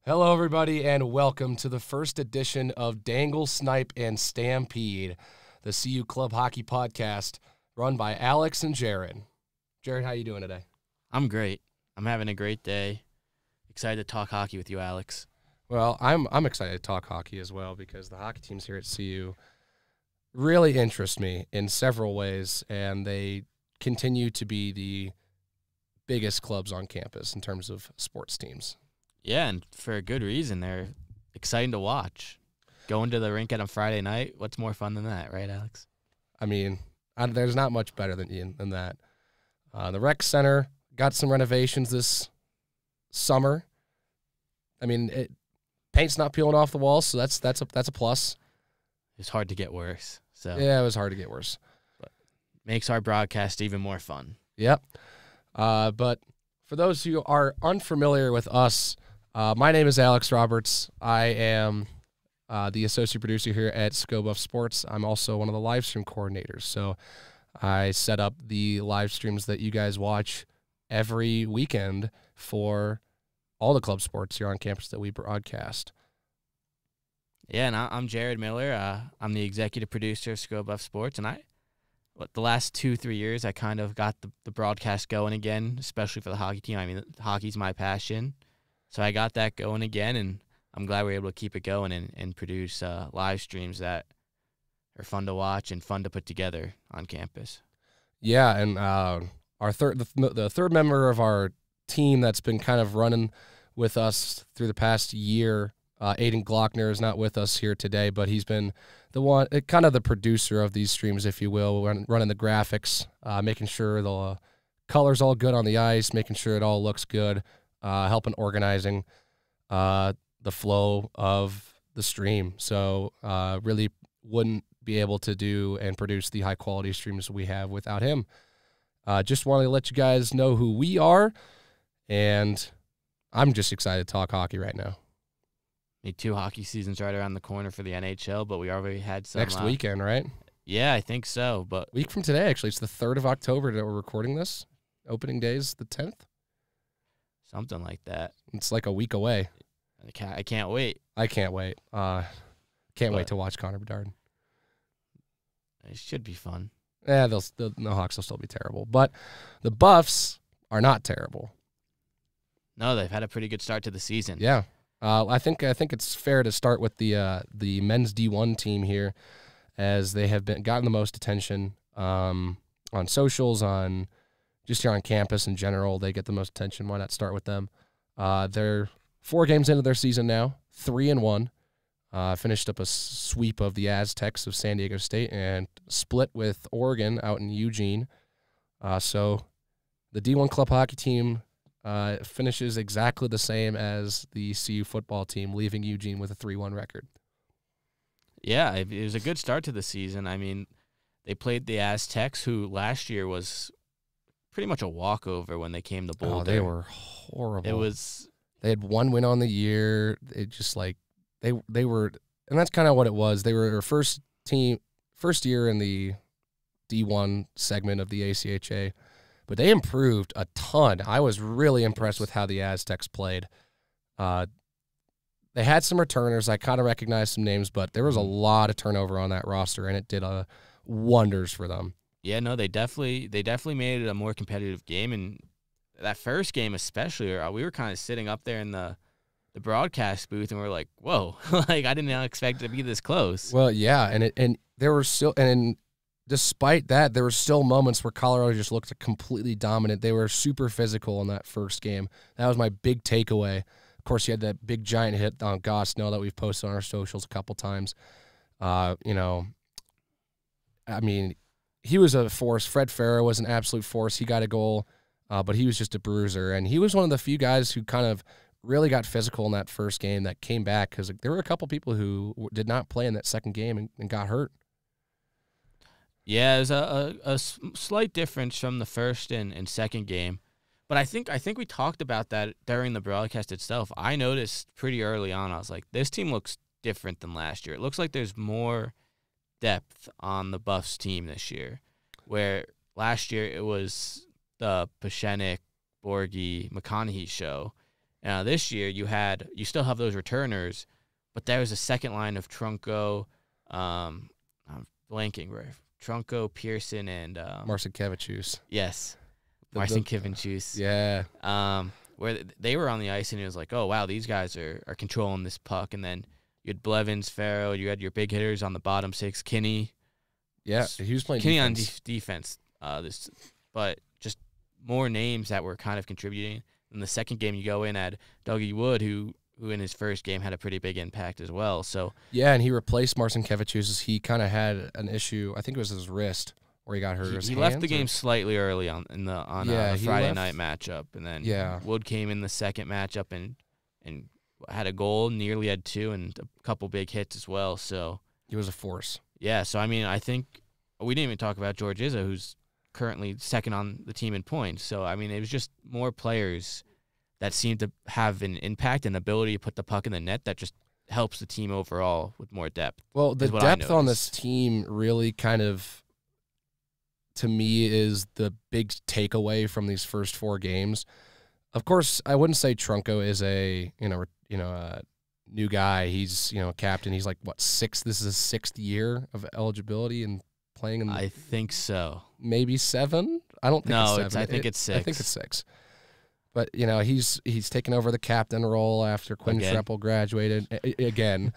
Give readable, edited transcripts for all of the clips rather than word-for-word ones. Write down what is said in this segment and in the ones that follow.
Hello, everybody, and welcome to the first edition of Dangle, Snipe, and Stampede, the CU Club Hockey Podcast, run by Alex and Jared. Jared, how you doing today? I'm great. I'm having a great day. Excited to talk hockey with you, Alex. Well, I'm excited to talk hockey as well because the hockey teams here at CU really interest me in several ways, and they continue to be the biggest clubs on campus in terms of sports teams. Yeah, and for a good reason. They're exciting to watch. Going to the rink on a Friday night, what's more fun than that, right, Alex? I mean, there's not much better than that. The rec center got some renovations this summer. I mean, paint's not peeling off the walls, so that's a plus. It's hard to get worse. So yeah, it was hard to get worse. But makes our broadcast even more fun. Yep. But for those who are unfamiliar with us, my name is Alex Roberts. I am the associate producer here at ScoBuff Sports. I'm also one of the live stream coordinators. So I set up the live streams that you guys watch every weekend for all the club sports here on campus that we broadcast. Yeah, and I'm Jared Miller. I'm the executive producer of ScoBuff Sports, and the last 2-3 years, I kind of got the broadcast going again, especially for the hockey team. I mean, hockey's my passion. So I got that going again, and I'm glad we're able to keep it going and produce live streams that are fun to watch and fun to put together on campus. Yeah, and the third member of our team that's been kind of running with us through the past year, Aiden Glockner, is not with us here today, but he's been the one, kind of the producer of these streams, if you will, running the graphics, making sure the color's all good on the ice, making sure it all looks good, helping organizing the flow of the stream. So really wouldn't be able to do and produce the high-quality streams we have without him. Just wanted to let you guys know who we are, and I'm just excited to talk hockey right now. Me too. Hockey season's right around the corner for the NHL, but we already had some Next weekend, right? Yeah, I think so. But week from today, actually. It's the 3rd of October that we're recording this. Opening day is the 10th. Something like that. It's like a week away. I can't wait. I can't wait. Can't wait to watch Connor Bedard. It should be fun. Yeah, the Hawks will still be terrible. But the Buffs are not terrible. No, they've had a pretty good start to the season. Yeah. I think it's fair to start with the men's D1 team here, as they have gotten the most attention on socials, on just here on campus in general. They get the most attention. Why not start with them? They're 4 games into their season now, 3-1. Finished up a sweep of the Aztecs of San Diego State and split with Oregon out in Eugene. So the D1 club hockey team finishes exactly the same as the CU football team, leaving Eugene with a 3-1 record. Yeah, it was a good start to the season. I mean, they played the Aztecs, who last year was pretty much a walkover when they came to Boulder. Oh, they were horrible. They had 1 win on the year. It just they were, and that's kind of what it was. They were their first year in the D1 segment of the ACHA. But they improved a ton. I was really impressed with how the Aztecs played. They had some returners. I kind of recognized some names, but there was a lot of turnover on that roster, and it did wonders for them. Yeah, no, they definitely made it a more competitive game. And that first game especially, we were kind of sitting up there in the broadcast booth, and we're like, whoa, like I didn't expect it to be this close. Well, yeah, and there were still – and despite that, there were still moments where Colorado just looked completely dominant. They were super physical in that first game. That was my big takeaway. Of course, you had that big giant hit on Gosnell that we've posted on our socials a couple times. I mean, he was a force. Fred Farrow was an absolute force. He got a goal, but he was just a bruiser. And he was one of the few guys who kind of really got physical in that first game that came back, because there were a couple people who did not play in that second game and got hurt. Yeah, there's a slight difference from the first and second game. But I think we talked about that during the broadcast itself. I noticed pretty early on, I was like, this team looks different than last year. It looks like there's more depth on the Buffs team this year, where last year it was the Pashenik, Borghi, McConaughey show. This year you still have those returners, but there was a second line of Trunco, I'm blanking, right? Trunco, Pearson, and Marcinkevičius. Yes, Marcinkevičius. Yeah. Where they were on the ice, and it was like, oh wow, these guys are controlling this puck. And then you had Blevins, Farrow, you had your big hitters on the bottom six, Kinney. Yeah, he was playing Kinney defense. on defense. But just more names that were kind of contributing. In the second game, you go in at Dougie Wood, who in his first game had a pretty big impact as well. So yeah, and he replaced Marcinkevičius. He kind of had an issue. I think it was his wrist where he got hurt. He left the game slightly early on the Friday night matchup, and then Wood came in the second matchup and had a goal, nearly had two, and a couple big hits as well. So he was a force. Yeah, so I mean, I think we didn't even talk about George Izzo, who's currently second on the team in points. So I mean, it was just more players that seemed to have an impact and ability to put the puck in the net that just helps the team overall with more depth. Well, the depth on this team really kind of, to me, is the big takeaway from these first four games. Of course, I wouldn't say Trunco is a new guy. He's captain. He's like what, sixth? This is his sixth year of eligibility and playing in. I think so. Maybe 7. I don't think it's 7. I think it's 6. I think it's 6. But he's taken over the captain role after Quinn Schreppel graduated again,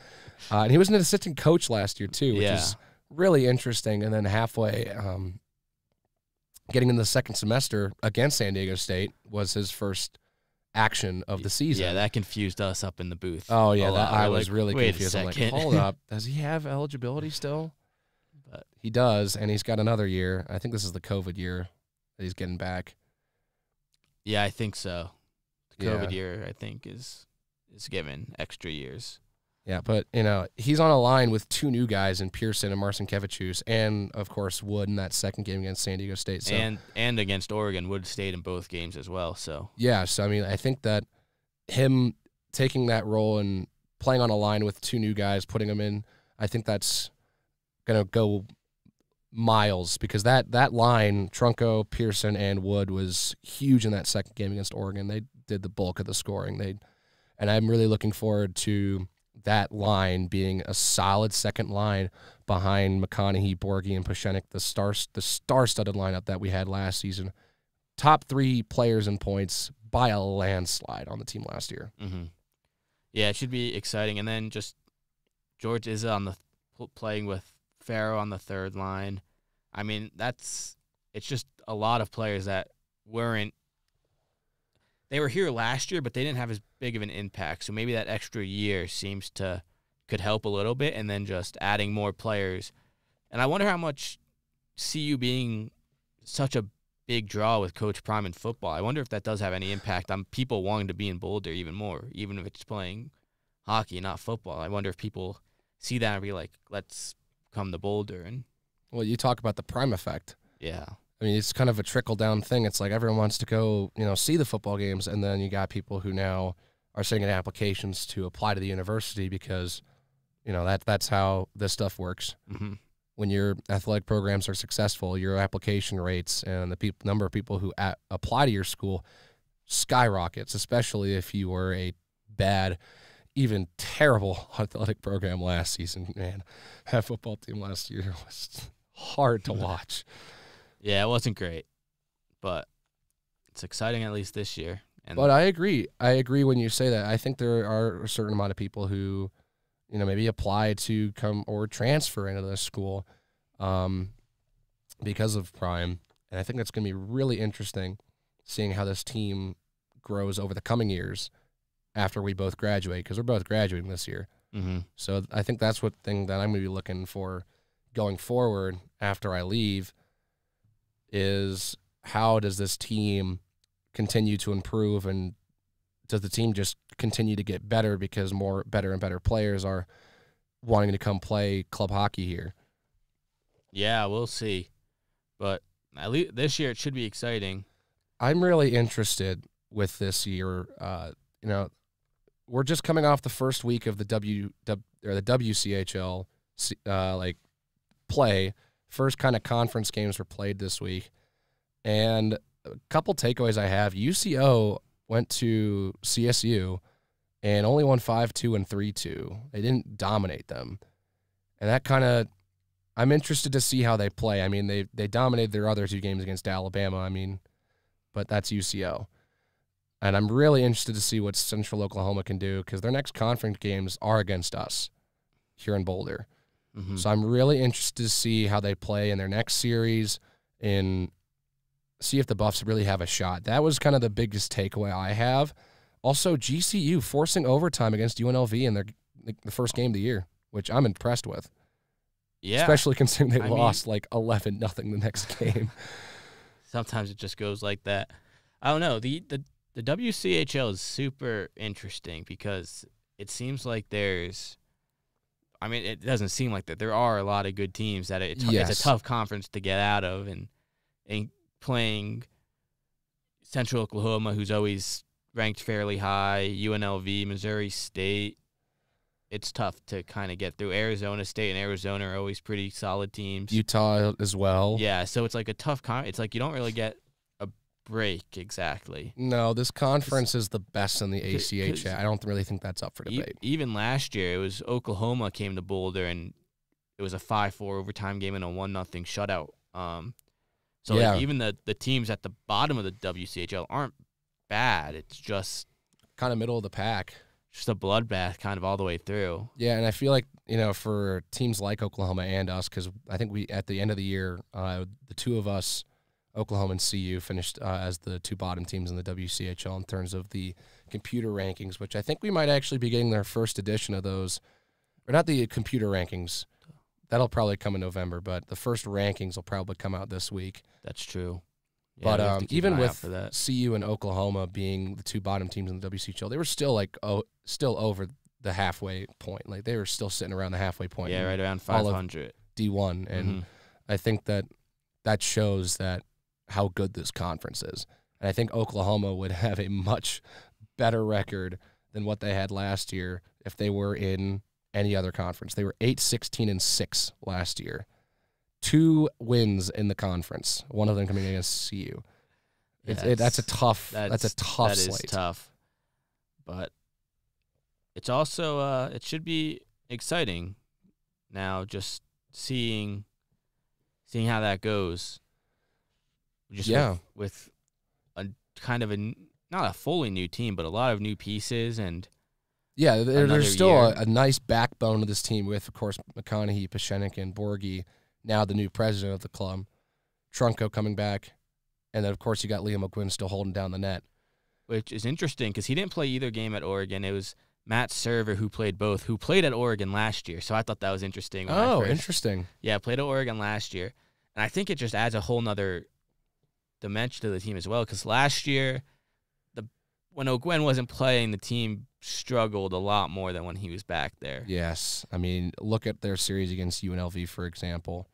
and he was an assistant coach last year too, which is really interesting. And then halfway. Getting in the second semester against San Diego State was his first action of the season. Yeah, that confused us up in the booth. Oh, yeah, I was really confused. I'm like, second. hold up. Does he have eligibility still? But he does, and he's got another year. I think this is the COVID year that he's getting back. Yeah, I think so. The COVID year, I think, is given extra years. Yeah, but, he's on a line with two new guys in Pearson and Marcinkevičius, and, of course, Wood in that second game against San Diego State. So. And against Oregon, Wood stayed in both games as well. So yeah, so, I mean, I think that him taking that role and playing on a line with two new guys, putting them in, I think that's going to go miles because that line, Trunco, Pearson, and Wood, was huge in that second game against Oregon. They did the bulk of the scoring. And I'm really looking forward to that line being a solid second line behind McConaughey, Borghi, and Pashenik, the star-studded lineup that we had last season. Top 3 players in points by a landslide on the team last year. Mm-hmm. Yeah, it should be exciting. And then just George Izza playing with Farrow on the third line. I mean, it's just a lot of players that they were here last year, but they didn't have as big of an impact. So maybe that extra year could help a little bit, and then just adding more players. And I wonder how much CU being such a big draw with Coach Prime in football, I wonder if that does have any impact on people wanting to be in Boulder even more, even if it's playing hockey, not football. I wonder if people see that and be like, let's come to Boulder. Well, you talk about the Prime effect. Yeah. I mean, it's kind of a trickle-down thing. It's like everyone wants to go, see the football games, and then you got people who now are sending in applications to apply to the university because, that's how this stuff works. Mm-hmm. When your athletic programs are successful, your application rates and the number of people who apply to your school skyrockets, especially if you were a bad, even terrible athletic program last season. Man, that football team last year was hard to watch. Yeah, it wasn't great, but it's exciting at least this year. But I agree. I agree when you say that. I think there are a certain amount of people who, maybe apply to come or transfer into this school because of Prime. And I think that's going to be really interesting seeing how this team grows over the coming years after we both graduate, because we're both graduating this year. Mm-hmm. So I think that's what thing that I'm going to be looking for going forward after I leave is how does this team continue to improve, and does the team just continue to get better because more better and better players are wanting to come play club hockey here? Yeah, we'll see. But at least this year it should be exciting. I'm really interested with this year. We're just coming off the first week of the WCHL play. First kind of conference games were played this week. And a couple takeaways I have. UCO went to CSU and only won 5-2 and 3-2. They didn't dominate them. And that kind of, I'm interested to see how they play. I mean, they dominated their other 2 games against Alabama, I mean, but that's UCO. And I'm really interested to see what Central Oklahoma can do because their next conference games are against us here in Boulder. Mm-hmm. So I'm really interested to see how they play in their next series and see if the Buffs really have a shot. That was kind of the biggest takeaway I have. Also, GCU forcing overtime against UNLV in the first game of the year, which I'm impressed with. Yeah. Especially considering they lost like 11-0 the next game. Sometimes it just goes like that. I don't know. The WCHL is super interesting because it seems like there's – I mean, it doesn't seem like that. There are a lot of good teams that it's a tough conference to get out of. And playing Central Oklahoma, who's always ranked fairly high, UNLV, Missouri State, it's tough to kind of get through. Arizona State and Arizona are always pretty solid teams. Utah as well. Yeah, so it's like a tough it's like you don't really get a break exactly. No, this conference is the best in the ACHA. I don't really think that's up for debate. Even last year, it was Oklahoma came to Boulder, and it was a 5-4 overtime game and a 1-0 shutout. So like even the teams at the bottom of the WCHL aren't bad. It's just kind of middle of the pack. Just a bloodbath kind of all the way through. Yeah, and I feel like, for teams like Oklahoma and us, because I think we, at the end of the year, the 2 of us, Oklahoma and CU, finished as the 2 bottom teams in the WCHL in terms of the computer rankings, which I think we might actually be getting their first edition of those. Or not the computer rankings. That'll probably come in November, but the first rankings will probably come out this week. That's true. Yeah, but even with CU and Oklahoma being the 2 bottom teams in the WCHL, they were still still over the halfway point. Like they were still sitting around the halfway point. Yeah, right around 500. D1, and I think that shows that how good this conference is. And I think Oklahoma would have a much better record than what they had last year if they were in any other conference. They were 8-16-6 last year. 2 wins in the conference, one of them coming against CU. That's a tough slate. That is tough. But it's also it should be exciting now just seeing how that goes. Just with a kind of not a fully new team, but a lot of new pieces and there's still a nice backbone of this team with, of course, McConaughey, Pashenik, and Borghi. Now the new president of the club, Trunco coming back, and then of course you got Liam McGuinn still holding down the net, which is interesting because he didn't play either game at Oregon. It was Matt Server who played both, who played at Oregon last year. So I thought that was interesting. Interesting. Yeah, played at Oregon last year, and I think it just adds a whole nother dimension to the team as well. Because last year, when O'Gwen wasn't playing, the team struggled a lot more than when he was back there. Yes, I mean look at their series against UNLV for example.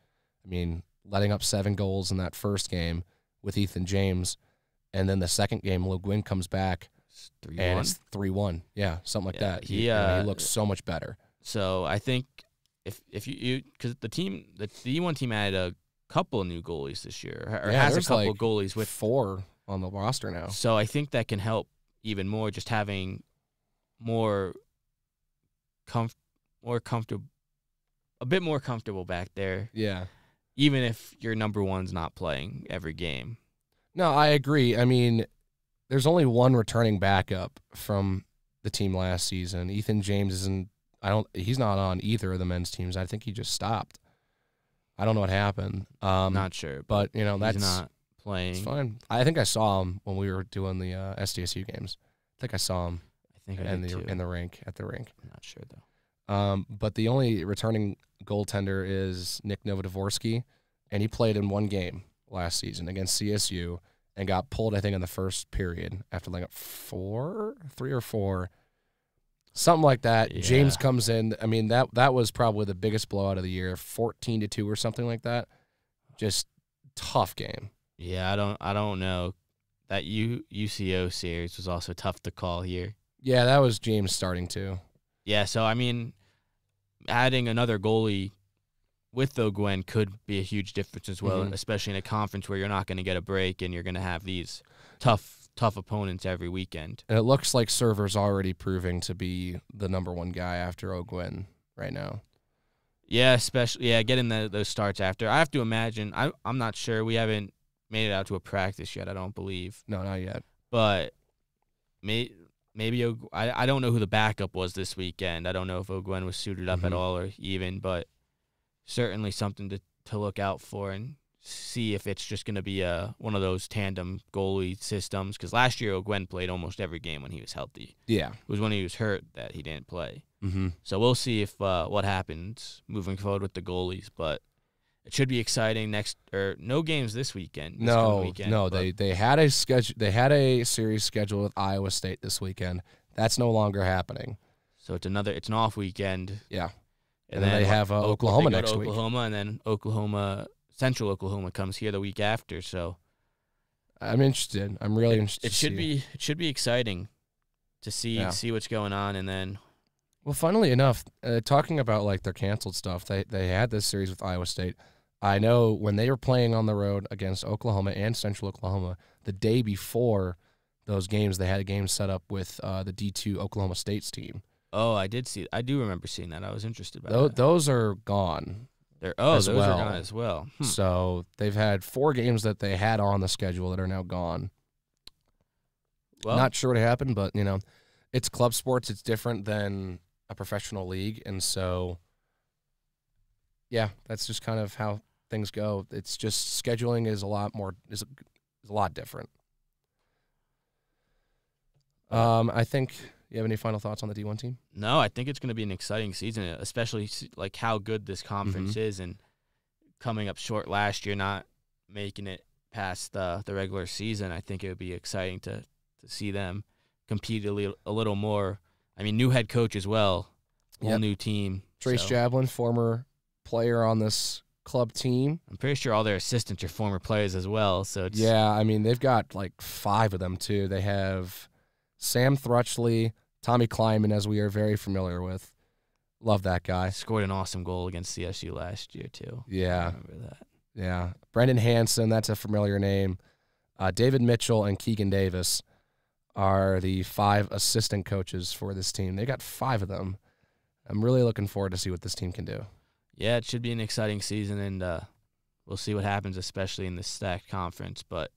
I mean, letting up 7 goals in that first game with Ethan James, and then the second game, Le Guin comes back, and it's 3-1. Yeah, something like that. He looks so much better. So I think if you because the D1 team had a couple of new goalies this year, or has a couple of goalies with 4 on the roster now. So I think that can help even more, just having more comfortable, a bit more comfortable back there. Yeah. Even if your number one's not playing every game. No, I agree. I mean, there's only one returning backup from the team last season. Ethan James he's not on either of the men's teams. I think he just stopped. I don't know what happened. Not sure. But he's not playing. It's fine. I think I saw him when we were doing the SDSU games. I think I saw him in the rink. I'm not sure though. But the only returning goaltender is Nick Novodvorsky, and he played in 1 game last season against CSU and got pulled, I think, in the first period after like 3 or 4, something like that. Yeah. James comes in. I mean, that was probably the biggest blowout of the year, 14-2 or something like that. Just tough game. Yeah, I don't know. That UCO series was also tough to call here. Yeah, that was James starting too. Yeah, so I mean, adding another goalie with O'Gwen could be a huge difference as well, especially in a conference where you're not going to get a break and you're going to have these tough tough opponents every weekend. And it looks like Server's already proving to be the #1 guy after O'Gwen right now. Yeah, especially getting those starts after. I have to imagine. I'm not sure. We haven't made it out to a practice yet. I don't believe. No, not yet. But maybe I don't know who the backup was this weekend. I don't know if O'Gwen was suited up at all or even, but certainly something to look out for and see if it's just going to be one of those tandem goalie systems. Because last year O'Gwen played almost every game when he was healthy. Yeah. It was when he was hurt that he didn't play. Mm-hmm. So we'll see if what happens moving forward with the goalies, but it should be exciting no games this weekend. They had a schedule. They had a series scheduled with Iowa State this weekend. That's no longer happening. So it's an off weekend. Yeah, and then they have Oklahoma next week. And then Central Oklahoma comes here the week after. So I'm interested. I'm really interested. It should be exciting to see what's going on, and then. Well, funnily enough, talking about like their canceled stuff, they had this series with Iowa State. I know when they were playing on the road against Oklahoma and Central Oklahoma, the day before those games, they had a game set up with the D2 Oklahoma State's team. Oh, I do remember seeing that. I was interested by that. Those are gone. Those are gone as well. So they've had 4 games that they had on the schedule that are now gone. Well, not sure what happened, but it's club sports. It's different than a professional league, and so that's just kind of how things go. It's just scheduling is a lot different. I think you have any final thoughts on the D1 team? No, I think it's going to be an exciting season, especially like how good this conference is, and coming up short last year, not making it past the regular season. I think it would be exciting to see them compete a little more. I mean, new head coach as well, whole new team. Trace Javelin, former player on this club team. I'm pretty sure all their assistants are former players as well. So I mean, they've got like 5 of them too. They have Sam Thrutchley, Tommy Kleinman, as we are very familiar with. Love that guy. Scored an awesome goal against CSU last year too. Yeah, I remember that. Yeah, Brendan Hansen, that's a familiar name. David Mitchell and Keegan Davis are the 5 assistant coaches for this team. They got 5 of them. I'm really looking forward to see what this team can do. Yeah, it should be an exciting season, and we'll see what happens, especially in the stacked conference. But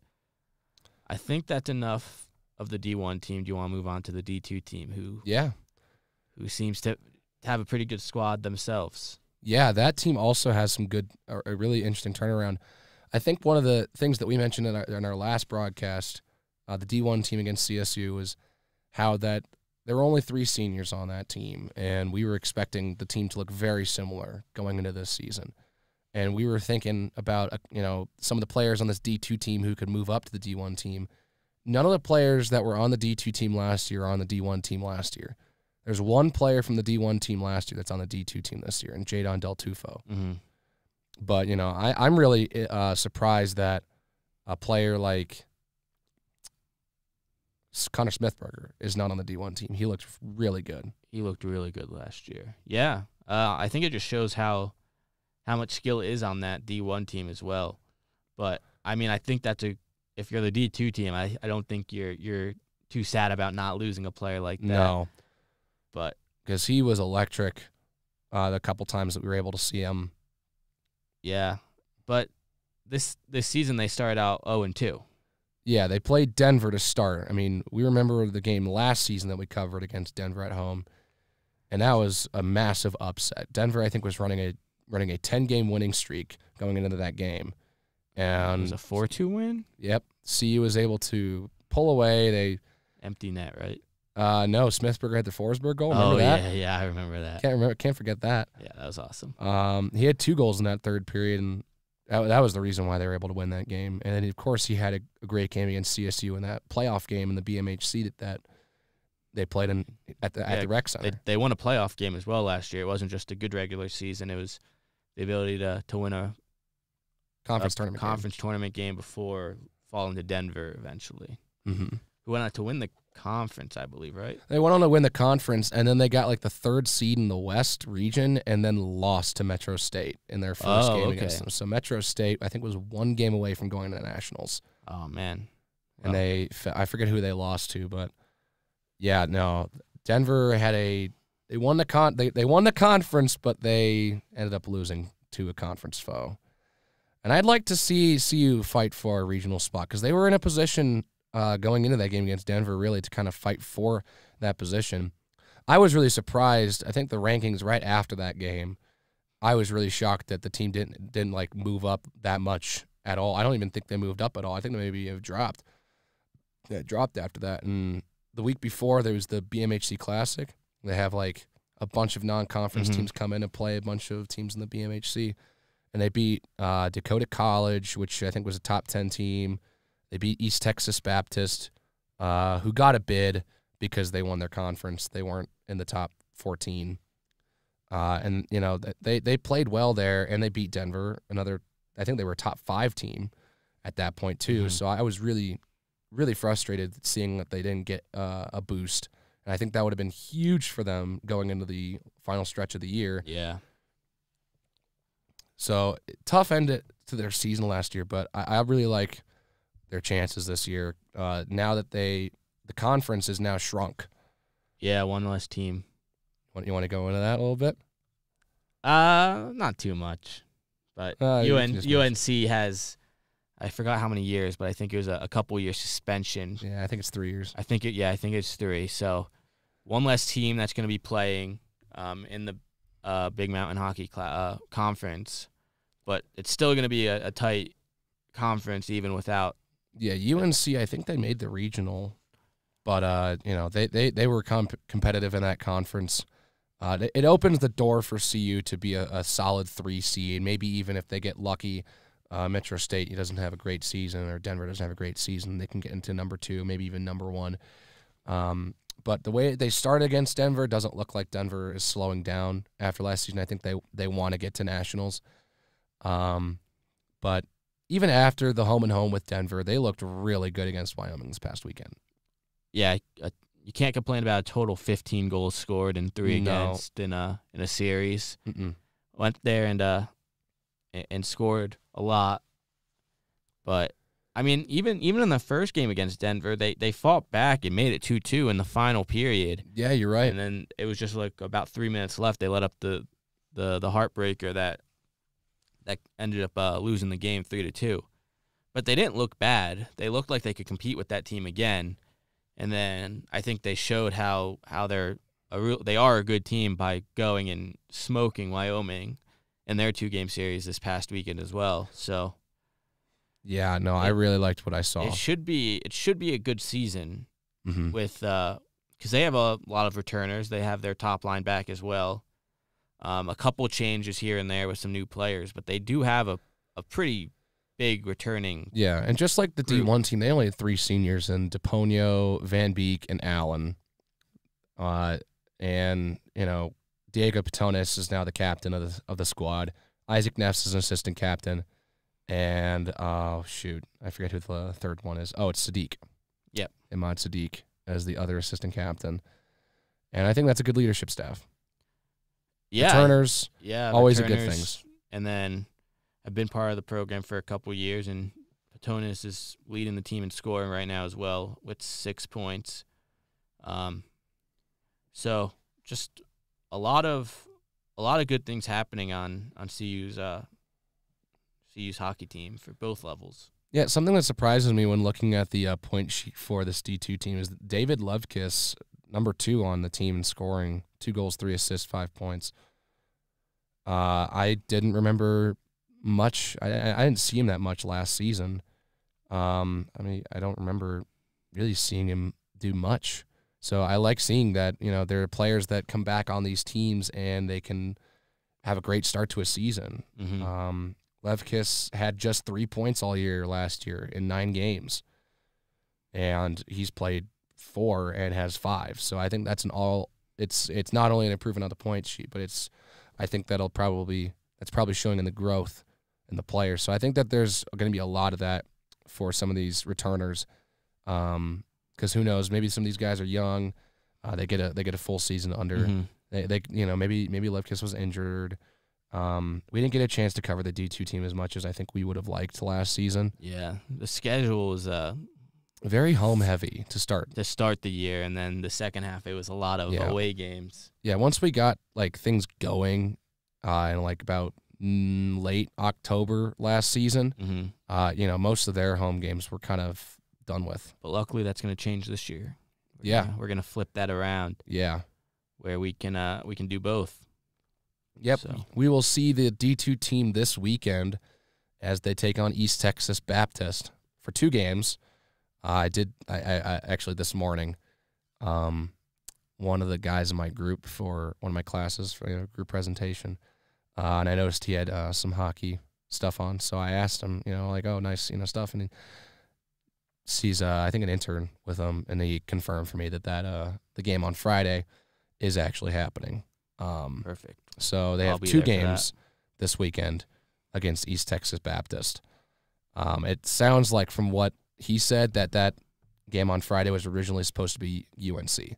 I think that's enough of the D1 team. Do you want to move on to the D2 team, who seems to have a pretty good squad themselves? Yeah, that team also has a really interesting turnaround. I think one of the things that we mentioned in our last broadcast, the D1 team against CSU, was how that there were only 3 seniors on that team, and we were expecting the team to look very similar going into this season. And we were thinking about some of the players on this D2 team who could move up to the D1 team. None of the players that were on the D2 team last year are on the D1 team last year. There's one player from the D1 team last year that's on the D2 team this year, and Jadon Del Tufo. Mm-hmm. But, I'm really surprised that a player like Connor Smithberger is not on the D1 team. He looked really good. He looked really good last year. Yeah. I think it just shows how much skill is on that D1 team as well. But, I mean, I think if you're the D2 team, I don't think you're too sad about not losing a player like that. No. But because he was electric the couple times that we were able to see him. Yeah. But this season they started out 0-2. Yeah, they played Denver to start. I mean, we remember the game last season that we covered against Denver at home, and that was a massive upset. Denver, I think, was running a 10-game winning streak going into that game. And it was a 4-2 win? Yep. CU was able to pull away. Empty net, right? No, Smithberger had the Forsberg goal. Remember that? Yeah, I remember that. Can't forget that. Yeah, that was awesome. He had 2 goals in that third period, and that was the reason why they were able to win that game. And then, of course, he had a great game against CSU in that playoff game in the BMHC that they played at the Rec Center. They won a playoff game as well last year. It wasn't just a good regular season. It was the ability to win a conference tournament game before falling to Denver eventually. Mm-hmm. Who went on to win the conference, I believe, right? They went on to win the conference, and then they got like the 3rd seed in the West region and then lost to Metro State in their first game against them. So Metro State, I think, was 1 game away from going to the Nationals. Oh, man. and I forget who they lost to, but yeah, no, Denver had they won the conference, but they ended up losing to a conference foe. And I'd like to see CU fight for a regional spot because they were in a position going into that game against Denver really to kind of fight for that position. I was really surprised. I think the rankings right after that game, I was really shocked that the team didn't like move up that much at all. I don't even think they moved up at all. I think they maybe have dropped. Yeah, dropped after that. And the week before there was the BMHC Classic. They have like a bunch of non-conference teams come in and play a bunch of teams in the BMHC. And they beat Dakota College, which I think was a top 10 team. They beat East Texas Baptist, who got a bid because they won their conference. They weren't in the top 14. And, you know, they played well there, and they beat Denver, I think they were a top 5 team at that point too. So I was really, really frustrated seeing that they didn't get a boost. And I think that would have been huge for them going into the final stretch of the year. Yeah. So tough end to their season last year, but I really like their chances this year. Now that the conference is now shrunk. Yeah, one less team. You want to go into that a little bit? Not too much, but UNC has, I forgot how many years, but I think it was a couple year suspension. Yeah, I think it's 3 years. I think it's 3. So one less team that's going to be playing in the Big Mountain Hockey Conference, but it's still going to be a tight conference even without. Yeah, UNC, I think they made the regional, but you know, they were competitive in that conference. It opens the door for CU to be a solid 3 seed. Maybe even if they get lucky, Metro State doesn't have a great season or Denver doesn't have a great season, they can get into number 2, maybe even number 1. But the way they started against Denver doesn't look like Denver is slowing down after last season. I think they want to get to nationals. But even after the home and home with Denver, they looked really good against Wyoming this past weekend. Yeah, you can't complain about a total 15 goals scored and 3 against in a series. Went there and scored a lot. But I mean, even in the first game against Denver, they fought back and made it 2-2 in the final period. Yeah, you're right. And then it was just like about 3 minutes left. They let up the heartbreaker that ended up losing the game 3-2. But they didn't look bad. They looked like they could compete with that team again. And then I think they showed how they are a good team by going and smoking Wyoming in their 2-game series this past weekend as well. So yeah, no, I really liked what I saw. It should be a good season with because they have a lot of returners. They have their top line back as well. A couple changes here and there with some new players, but they do have a pretty big returning. Yeah, and just like the group. D1 team, they only had 3 seniors in DePonio, Van Beek, and Allen. And you know, Diego Patonis is now the captain of the squad. Isaac Neffs is an assistant captain, and I forget who the third one is. Oh, it's Sadiq. Yep, Imad Sadiq as the other assistant captain, and I think that's a good leadership staff. Yeah, returners, always returners, a good thing. And then I've been part of the program for a couple of years, and Patonis is leading the team in scoring right now as well with 6 points. So just a lot of good things happening on CU's hockey team for both levels. Yeah, something that surprises me when looking at the point sheet for this D2 team is that David Levkis, number 2 on the team in scoring, 2 goals, 3 assists, 5 points. I didn't remember much. I didn't see him that much last season. I mean, I don't remember really seeing him do much. So I like seeing that, you know, there are players that come back on these teams and they can have a great start to a season. Levkis had just 3 points all year last year in 9 games. And he's played 4 and has 5. So I think that's it's not only an improvement on the point sheet, but I think that's probably showing in the growth in the players. So I think that there's going to be a lot of that for some of these returners. Because who knows, maybe some of these guys are young. They get a full season under. They maybe Levkis was injured. We didn't get a chance to cover the D2 team as much as I think we would have liked last season. Yeah, the schedule is Very home heavy to start. the year, and then the second half it was a lot of away games. Yeah, once we got like things going in like about late October last season, most of their home games were kind of done with. But luckily that's going to change this year. We're going to flip that around. Yeah. Where we can do both. Yep. So. We will see the D2 team this weekend as they take on East Texas Baptist for 2 games. I actually this morning, one of the guys in my group for one of my classes for a group presentation, and I noticed he had some hockey stuff on. So I asked him, oh, nice, stuff. And he sees, I think, an intern with him, and he confirmed for me that the game on Friday is actually happening. Perfect. So they have 2 games this weekend against East Texas Baptist. It sounds like from what he said that game on Friday was originally supposed to be UNC.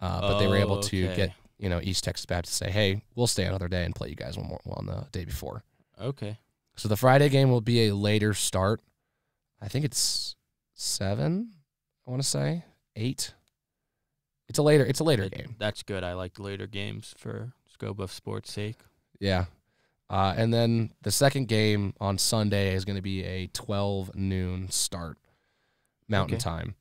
But they were able to get, East Texas Baptist to say, hey, we'll stay another day and play you guys one more on the day before. Okay. So the Friday game will be a later start. I think it's 7, I want to say. 8. It's a later game. That's good. I like later games for Scobuff Sports' sake. Yeah. And then the second game on Sunday is going to be a 12 noon start Mountain Time.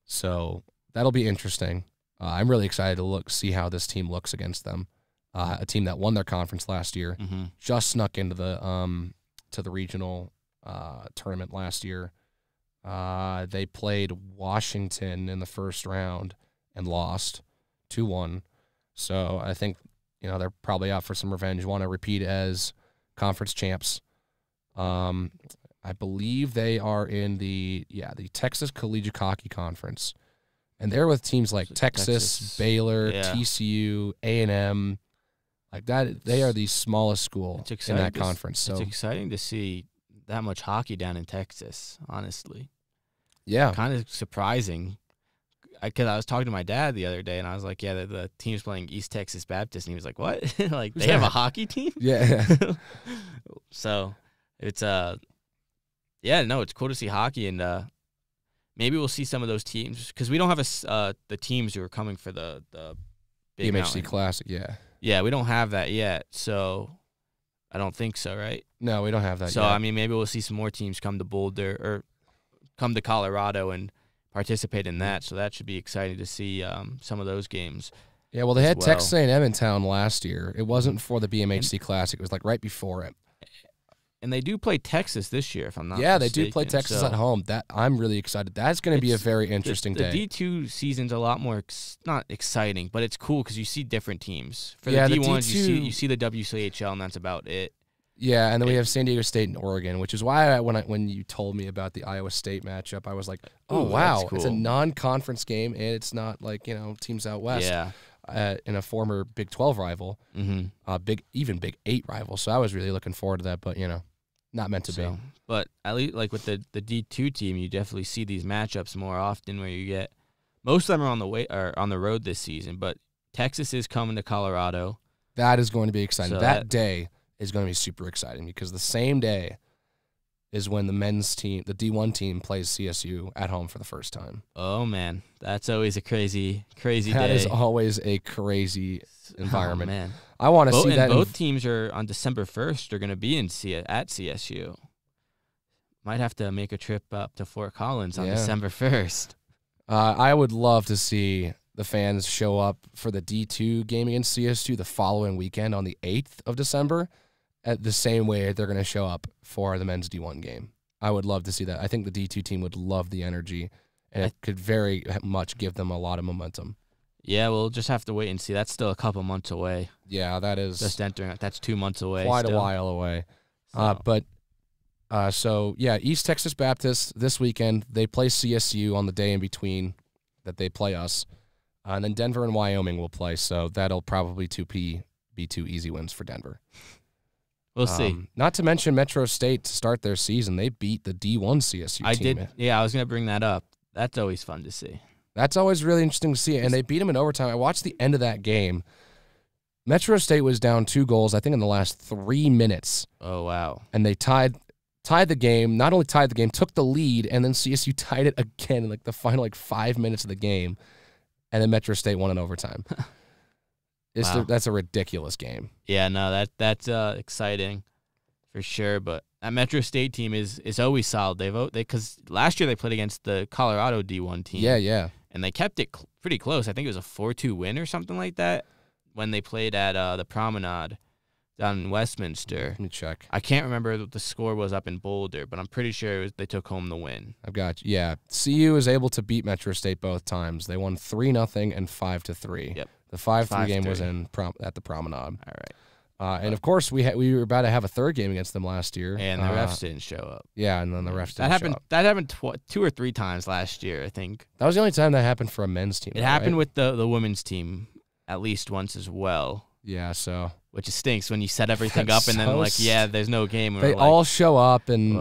So that'll be interesting. I'm really excited to see how this team looks against them. A team that won their conference last year, just snuck into the regional tournament last year. They played Washington in the first round and lost 2-1. So I think they're probably out for some revenge. Want to repeat as conference champs. I believe they are in the Texas Collegiate Hockey Conference, and they're with teams like Texas, Baylor, TCU, A&M, like that. They are the smallest school in that conference. So it's exciting to see that much hockey down in Texas. Honestly, yeah, kind of surprising. Because I was talking to my dad the other day, and I was like, the team's playing East Texas Baptist. And he was like, what? Like, they have a hockey team? Yeah. So, it's, it's cool to see hockey. And maybe we'll see some of those teams. Because we don't have the teams who are coming for the big BMHC Classic, yeah. Yeah, we don't have that yet. So, I don't think so, right? No, we don't have that yet. So, I mean, maybe we'll see some more teams come to Boulder or come to Colorado and participate in that, so that should be exciting to see some of those games. Yeah, well, they had Texas A&M in town last year. It wasn't for the BMHC Classic. It was like right before it. And they do play Texas this year, if I'm not mistaken. Yeah, they mistaken. do play Texas at home. That I'm really excited. That's going to be a very interesting day. The D2 season's a lot more not exciting, but it's cool because you see different teams. For the D1s, you see the WCHL, and that's about it. Yeah, and then we have San Diego State and Oregon, which is why when you told me about the Iowa State matchup, I was like, oh, wow, cool. It's a non-conference game, and it's not like, teams out west in a former Big 12 rival, Big 8 rival. So I was really looking forward to that, but, not meant to be. But at least like with the D2 team, you definitely see these matchups more often where you get – most of them are on the road this season, but Texas is coming to Colorado. That is going to be exciting. So that day is going to be super exciting because the same day is when the men's team, the D1 team, plays CSU at home for the first time. Oh, man. That's always a crazy day. That is always a crazy environment. Oh, man. I want to see that. Both teams are on December 1st are going to be at CSU. Might have to make a trip up to Fort Collins on December 1st. I would love to see the fans show up for the D2 game against CSU the following weekend on the 8th of December. At the same way they're going to show up for the men's D1 game. I would love to see that. I think the D2 team would love the energy, and it could very much give them a lot of momentum. Yeah, we'll just have to wait and see. That's still a couple months away. Yeah, that is. Just entering. That's 2 months away. Quite a while away. So. East Texas Baptist this weekend, they play CSU on the day in between that they play us. And then Denver and Wyoming will play, so that'll probably be 2 easy wins for Denver. We'll see. Not to mention Metro State to start their season. They beat the D1 CSU team. Yeah, I was going to bring that up. That's always fun to see. That's always really interesting to see. And they beat them in overtime. I watched the end of that game. Metro State was down 2 goals, I think, in the last 3 minutes. Oh, wow. And they tied tied the game. Not only tied the game, took the lead, and then CSU tied it again in like the final 5 minutes of the game, and then Metro State won in overtime. Wow. That's a ridiculous game. Yeah, no, that's exciting for sure. But that Metro State team is always solid. Because last year they played against the Colorado D1 team. Yeah. And they kept it pretty close. I think it was a 4-2 win or something like that when they played at the Promenade down in Westminster. Let me check. I can't remember what the score was up in Boulder, but I'm pretty sure they took home the win. I've got you. Yeah. CU is able to beat Metro State both times. They won 3-0 and 5-3. Yep. The 5-3 game 5-3. was at the Promenade. All right. And of course we were about to have a third game against them last year. And the refs didn't show up. Yeah, and then the refs didn't show up. That happened 2 or 3 times last year, I think. That was the only time that happened for a men's team. It happened with the women's team at least once as well. Yeah, so which stinks when you set everything up and then there's no game. And they all show up and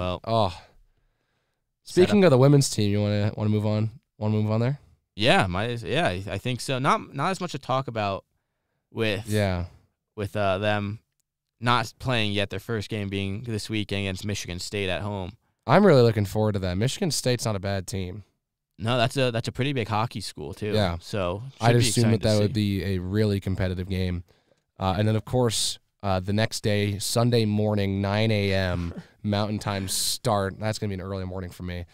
Speaking of the women's team, you want to move on? Want to move on there? Yeah, I think so. Not as much to talk about with them not playing yet. Their first game being this weekend against Michigan State at home. I'm really looking forward to that. Michigan State's not a bad team. No, that's a pretty big hockey school too. Yeah, so I'd assume that would be a really competitive game. And then of course the next day, Sunday morning, 9 a.m. Mountain Time start. That's gonna be an early morning for me.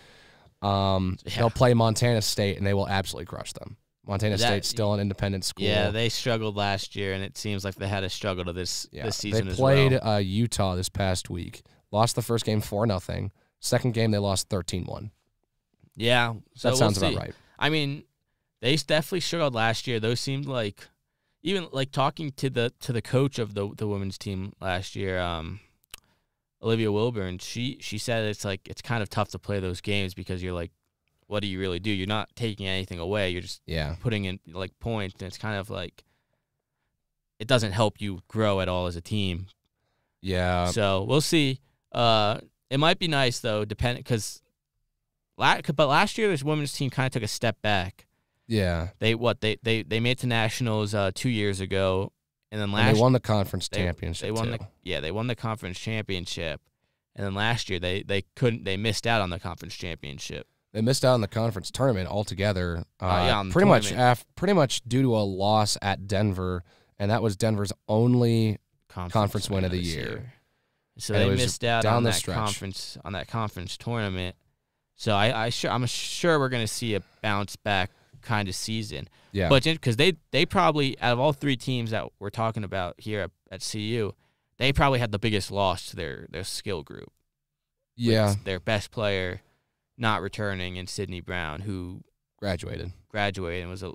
They'll play Montana State and they will absolutely crush them. Montana State's still an independent school. Yeah, they struggled last year, and it seems like they had a struggle to this season as well. They played Utah this past week. Lost the first game 4-0. Second game, they lost 13-1. Yeah. So that sounds about right. I mean, they definitely struggled last year. Those seemed like, even like talking to the coach of the women's team last year, Olivia Wilburn, she said it's kind of tough to play those games because you're like, what do you really do? You're not taking anything away. You're just putting in like points, and it's kind of like it doesn't help you grow at all as a team. Yeah. So we'll see. It might be nice though, but last year this women's team kind of took a step back. Yeah. They made it to nationals 2 years ago, and then they won the conference championship. They won the conference championship, and then last year they missed out on the conference championship. They missed out on the conference tournament altogether. Pretty much due to a loss at Denver, and that was Denver's only conference win of the year. So they missed out on that conference tournament. So I'm sure we're going to see a bounce back kind of season. Yeah. But because they probably, out of all 3 teams that we're talking about here at CU, they probably had the biggest loss to their skill group. Yeah. With their best player not returning, in Sydney Brown, who graduated and was a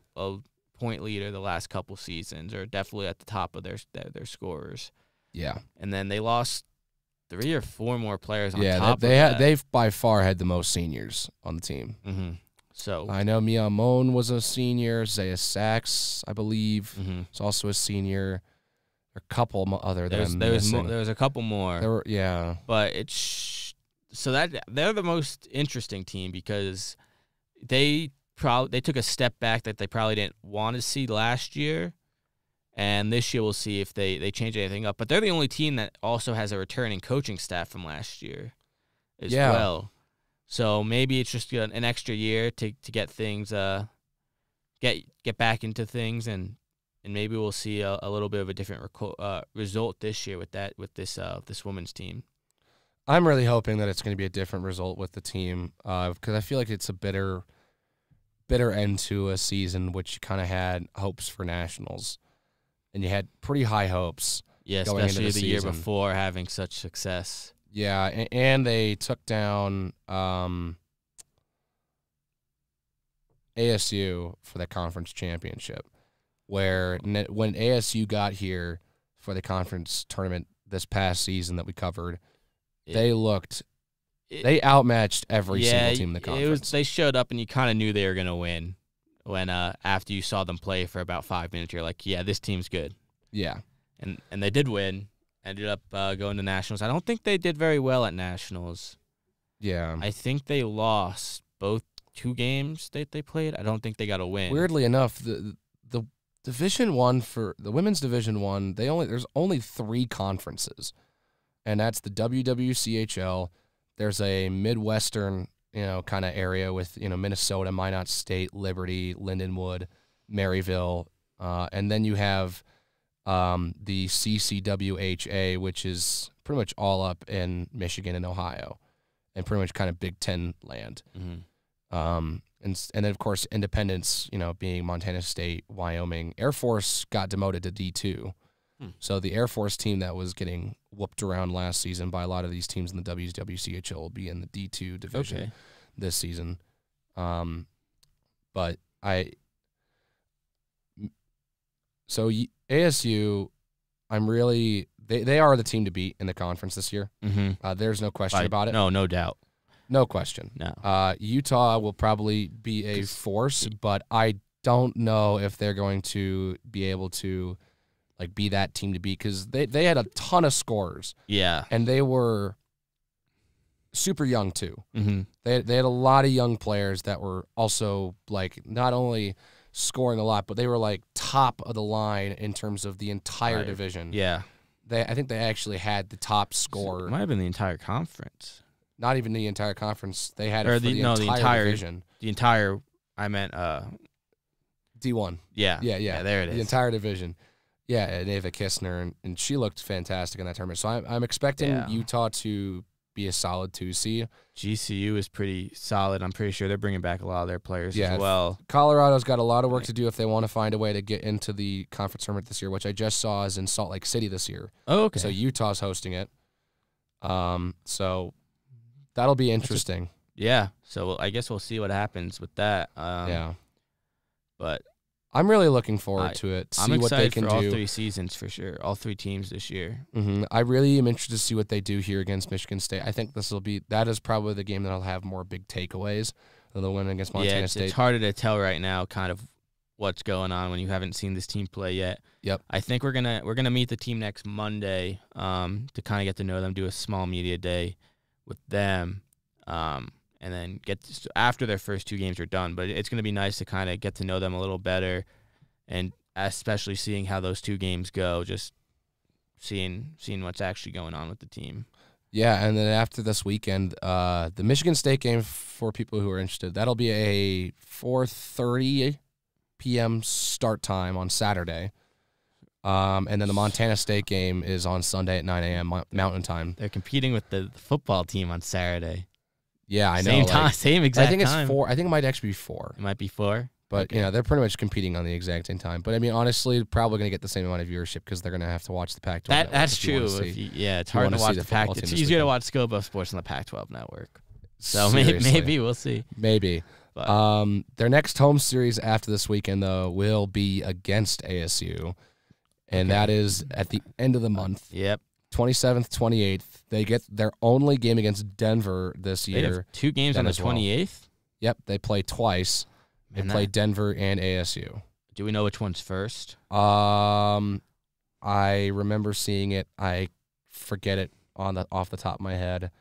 point leader the last couple seasons, or definitely at the top of their scorers. Yeah. And then they lost 3 or 4 more players on top of that. Yeah, they've by far had the most seniors on the team. Mm-hmm. So I know Mia Moan was a senior. Zaya Sachs, I believe, is also a senior. A couple other than there was a couple more. But so that they're the most interesting team because they took a step back that they probably didn't want to see last year, and this year we'll see if they change anything up. But they're the only team that also has a returning coaching staff from last year as well. So maybe it's just an extra year to get things get back into things, and maybe we'll see a little bit of a different result this year with this women's team. I'm really hoping that it's going to be a different result with the team because I feel like it's a bitter end to a season which you kind of had hopes for nationals, and you had pretty high hopes. Yeah, going especially into the year season. Before having such success. Yeah, and they took down ASU for the conference championship, where when ASU got here for the conference tournament this past season that we covered, they outmatched every single team in the conference. They showed up, and you kind of knew they were going to win when after you saw them play for about 5 minutes. You're like, yeah, this team's good. Yeah. And they did win. Ended up going to nationals. I don't think they did very well at nationals. Yeah. I think they lost both 2 games that they played. I don't think they got a win. Weirdly enough, the Division I for the women's Division I, there's only 3 conferences, and that's the WWCHL, There's a Midwestern, kind of area with, Minnesota, Minot State, Liberty, Lindenwood, Maryville, and then you have the CCWHA, which is pretty much all up in Michigan and Ohio, and pretty much kind of Big Ten land. And then, of course, Independence, being Montana State, Wyoming. Air Force got demoted to D2. So the Air Force team that was getting whooped around last season by a lot of these teams in the WWCHL will be in the D2 division this season. But ASU, they are the team to beat in the conference this year. There's no question about it. No doubt. No question. No. Utah will probably be a force, but I don't know if they're going to be able to be that team to beat, because they had a ton of scorers. Yeah. And they were super young too. They had a lot of young players that were also not only scoring a lot, but they were top of the line in terms of the entire division. Yeah. I think they actually had the top scorer. It might have been the entire conference. Not even the entire conference. They had it for the entire division. The entire, I meant D1. Yeah. Yeah, there it is. The entire division. Yeah, Ava Kistner, and she looked fantastic in that tournament. So I'm expecting Utah to be a solid 2 seed. GCU is pretty solid. I'm pretty sure they're bringing back a lot of their players as well. Colorado's got a lot of work to do if they want to find a way to get into the conference tournament this year, which I just saw is in Salt Lake City this year. Oh, okay. So Utah's hosting it. So that'll be interesting. So I guess we'll see what happens with that. But I'm really looking forward to it. See I'm what they can for all do. 3 seasons for sure. All 3 teams this year. I really am interested to see what they do here against Michigan State. I think that is probably the game that'll have more big takeaways than the win against Montana State. It's harder to tell right now kind of what's going on when you haven't seen this team play yet. Yep. I think we're gonna meet the team next Monday to kind of get to know them, do a small media day with them, and then after their first 2 games are done. But it's going to be nice to kind of get to know them a little better, and especially seeing how those 2 games go, just seeing what's actually going on with the team. Yeah, and then after this weekend, the Michigan State game, for people who are interested, that'll be a 4:30 p.m. start time on Saturday. And then the Montana State game is on Sunday at 9 a.m. Mountain Time. They're competing with the football team on Saturday. Yeah, I know. Same time, same exact time. I think it's 4. I think it might actually be 4. It might be 4. But, they're pretty much competing on the exact same time. But, I mean, honestly, probably going to get the same amount of viewership because they're going to have to watch the Pac-12 That's true. It's hard to watch the Pac-12. It's easier to watch Scope of Sports on the Pac-12 network. So maybe we'll see. Maybe. But. Their next home series after this weekend, though, will be against ASU. And that is at the end of the month. Yep. 27th, 28th. They get their only game against Denver this year. They have 2 games on the 28th? Yep, they play twice. They play Denver and ASU. Do we know which one's first? I remember seeing it. I forget it off the top of my head.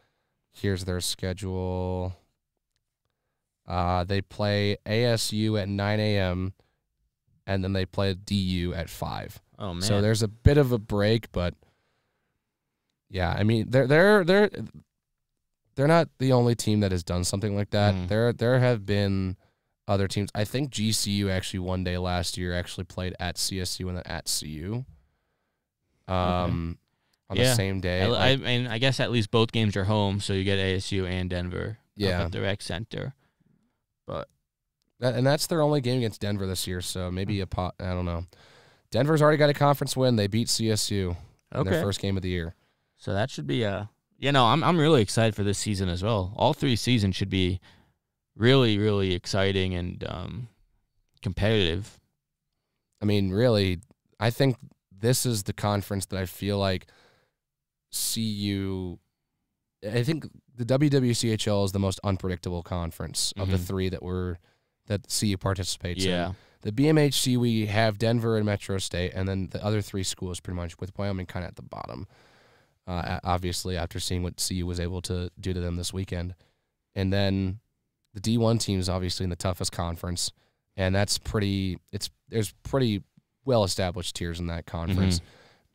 Here's their schedule. They play ASU at 9 a.m., and then they play DU at 5. Oh, man. So there's a bit of a break, but yeah, I mean they're not the only team that has done something like that. There have been other teams. I think GCU actually one day last year actually played at CSU and then at CU. On the same day. I mean, I guess at least both games are home, so you get ASU and Denver at the rec center. But and that's their only game against Denver this year, so maybe I don't know. Denver's already got a conference win. They beat CSU in their first game of the year. So that should be I'm really excited for this season as well. All 3 seasons should be really, really exciting and competitive. I mean, really, I think this is the conference that I feel like CU. I think the WWCHL is the most unpredictable conference of the 3 that CU participates in. The BMHC, we have Denver and Metro State, and then the other 3 schools pretty much, with Wyoming kind of at the bottom. Obviously, after seeing what CU was able to do to them this weekend. And then the D1 team is obviously in the toughest conference, and there's pretty well-established tiers in that conference.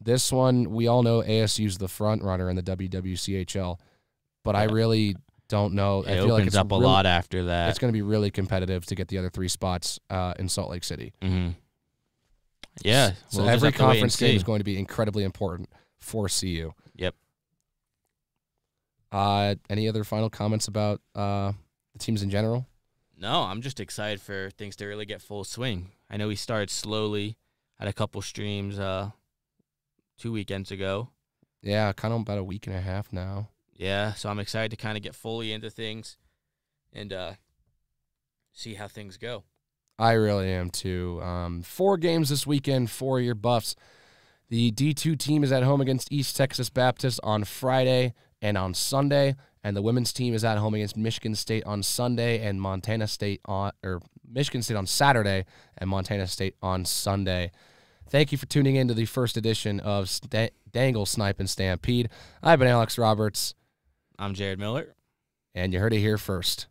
This one, we all know ASU's the front runner in the WWCHL. but I really don't know. It I feel like opens it's up a lot after that. It's going to be really competitive to get the other 3 spots in Salt Lake City. Mm-hmm. Yeah. So every conference game is going to be incredibly important for CU. Yep. Any other final comments about the teams in general? No, I'm just excited for things to really get full swing. I know we started slowly, had a couple streams 2 weekends ago. Yeah, kind of about a week and a half now. Yeah, so I'm excited to kind of get fully into things and see how things go. I really am too. 4 games this weekend for your Buffs. The D2 team is at home against East Texas Baptist on Friday and on Sunday, and the women's team is at home against Michigan State on Sunday and Michigan State on Saturday and Montana State on Sunday. Thank you for tuning in to the first edition of Dangle, Snipe, and Stampede. I've been Alex Roberts. I'm Jared Miller. And you heard it here first.